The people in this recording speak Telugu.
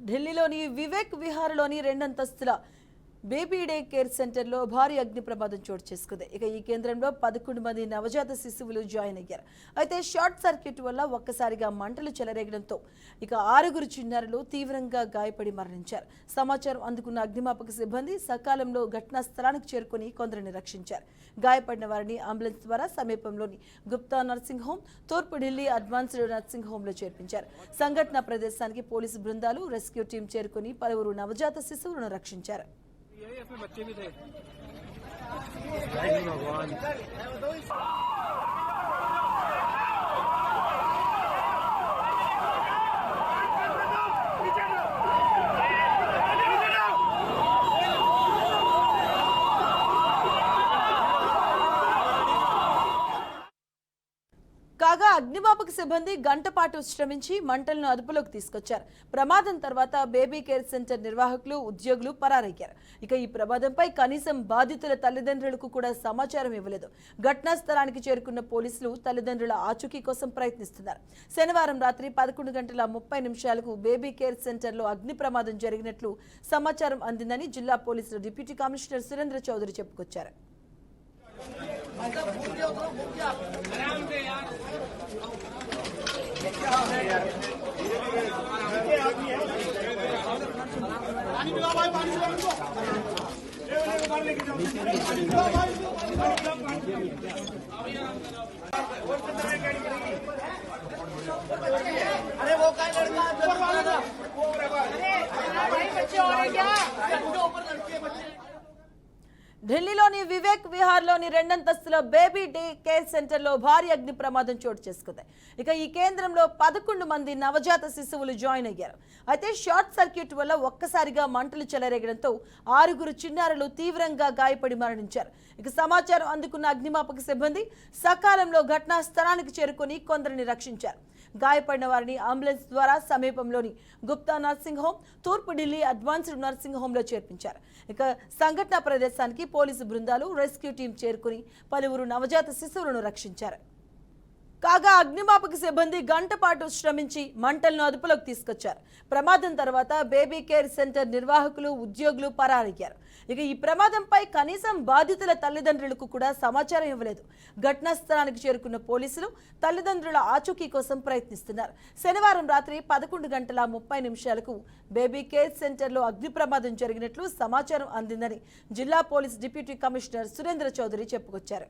ఢిల్లీలోని వివేక్ విహార్లోని రెండంతస్తుల బేబీ డే కేర్ సెంటర్లో భారీ అగ్ని ప్రమాదం చోటు చేసుకుంది. ఇక ఈ కేంద్రంలో 11 మంది నవజాత శిశువులు జాయిన్ అయ్యారు. అయితే షార్ట్ సర్క్యూట్ వల్ల ఒక్కసారిగా మంటలు చెలరేగడంతో ఇక 6 చిన్నారులు తీవ్రంగా గాయపడి మరణించారు. సమాచారం అందుకున్న అగ్నిమాపక సిబ్బంది సకాలంలో ఘటనా స్థలానికి చేరుకుని కొందరిని రక్షించారు. గాయపడిన వారిని అంబులెన్స్ ద్వారా సమీపంలోని గుప్తా నర్సింగ్ హోమ్, తూర్పు ఢిల్లీ అడ్వాన్స్డ్ నర్సింగ్ హోంలో చేర్పించారు. సంఘటన ప్రదేశానికి పోలీసు బృందాలు, రెస్క్యూ టీం చేరుకుని పలువురు నవజాత శిశువులను రక్షించారు. इसमें बच्चे भी थे। కాగా అగ్నిమాపక సిబ్బంది గంట పాటు శ్రమించి మంటలను అదుపులోకి తీసుకొచ్చారు. ప్రమాదం తర్వాత బేబీ కేర్ సెంటర్ నిర్వాహకులు, ఉద్యోగులు పరారయ్యారు. ఇక ఈ ప్రమాదంపై కనీసం బాధితుల తల్లిదండ్రులకు కూడా సమాచారం ఇవ్వలేదు. ఘటనా స్థలానికి చేరుకున్న పోలీసులు తల్లిదండ్రుల ఆచూకీ కోసం ప్రయత్నిస్తున్నారు. శనివారం రాత్రి 11:30 బేబీ కేర్ సెంటర్లో అగ్ని ప్రమాదం జరిగినట్లు సమాచారం అందిందని జిల్లా పోలీసులు డిప్యూటీ కమిషనర్ సురేంద్ర చౌదరి చెప్పుకొచ్చారు. अरे वो का लड़का बच्चे हो रहे क्या ఢిల్లీలోని వివేక్ విహార్లోని రెండంతస్తుల బేబీ డే కేర్ సెంటర్లో భారీ అగ్ని ప్రమాదం చోటు చేసుకుంది. ఇక ఈ కేంద్రంలో 11 మంది నవజాత శిశువులు జాయిన్ అయ్యారు. అయితే షార్ట్ సర్క్యూట్ వల్ల ఒక్కసారిగా మంటలు చెలరేగడంతో 6 చిన్నారులు తీవ్రంగా గాయపడి మరణించారు. ఇక సమాచారం అందుకున్న అగ్నిమాపక సిబ్బంది సకాలంలో ఘటనా స్థలానికి చేరుకుని కొందరిని రక్షించారు. గాయపడిన వారిని అంబులెన్స్ ద్వారా సమీపంలోని గుప్తా నర్సింగ్ హోమ్, తూర్పు ఢిల్లీ అడ్వాన్స్డ్ నర్సింగ్ హోంలో చేర్పించారు. ఇక సంఘటన ప్రదేశానికి పోలీసు బృందాలు, రెస్క్యూ టీం చేరుకుని పలువురు నవజాత శిశువులను రక్షించారు. కాగా అగ్నిమాపక సిబ్బంది గంట పాటు శ్రమించి మంటలను అదుపులోకి తీసుకొచ్చారు. ప్రమాదం తర్వాత బేబీ కేర్ సెంటర్ నిర్వాహకులు, ఉద్యోగులు పరారయ్యారు. ఇక ఈ ప్రమాదంపై కనీసం బాధితుల తల్లిదండ్రులకు కూడా సమాచారం ఇవ్వలేదు. ఘటనా స్థలానికి చేరుకున్న పోలీసులు తల్లిదండ్రుల ఆచూకీ కోసం ప్రయత్నిస్తున్నారు. శనివారం రాత్రి 11:30 బేబీ కేర్ సెంటర్లో అగ్ని ప్రమాదం జరిగినట్లు సమాచారం అందిందని జిల్లా police deputy commissioner Surendra Chaudhary చెప్పుకొచ్చారు.